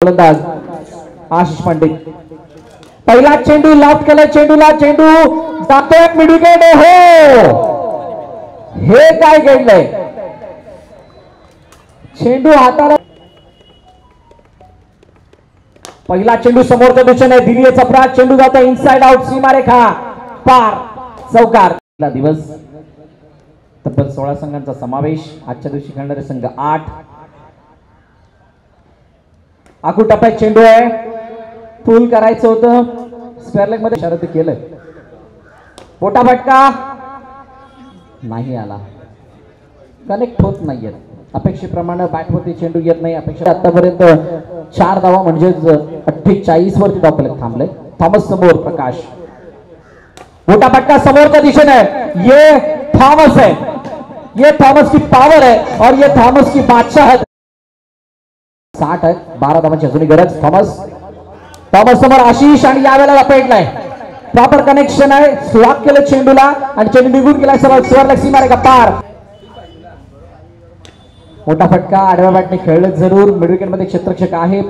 गोलंदाज आशिष पंडित पहिला चेंडू लॉफ्ट केला चेंडूला चेंडू जातोय मिड विकेट हो हे काय घडलंय चेंडू हाताला पहिला चेंडू समोरच्या दिशेने दिलीय चपरा चेंडू जातो इनसाइड आउट सीमारेखा पार चौकार दिवस तब्बल 16 संघांचा समावेश आजच्या दिवशी खेळणारे संघ 8 आखू टप्प्यात चेंडू आहे फुल करायचं होतं स्क्वेअर लेग मध्ये शरद केलंय मोठा फटका नाही आला कनेक्ट होत नाहीये अपेक्षेप्रमाणे बॅटवरती चेंडू येत नाही अपेक्षा आतापर्यंत 4 धावा म्हणजे 48 वरती धावफलक थांबले थॉमस समोर प्रकाश मोठा फटका समोरच्या दिशेने ये थॉमस है ये थॉमस की पावर है और ये थॉमस की बादशाह है 60 है 12 धावांची अजूनही गरज थॉमस समोर आशिष आणि यावेळेला लपेटलाय प्रॉपर कनेक्शन आहे स्वॅप केलं चेंडूला आणि चेंडू निघून गेलाय सरळ स्वर सीमारेखा पार मोठा फटका आडव्या बॅटने खेळलं जरूर मिड विकेट मध्ये क्षेत्ररक्षक आहे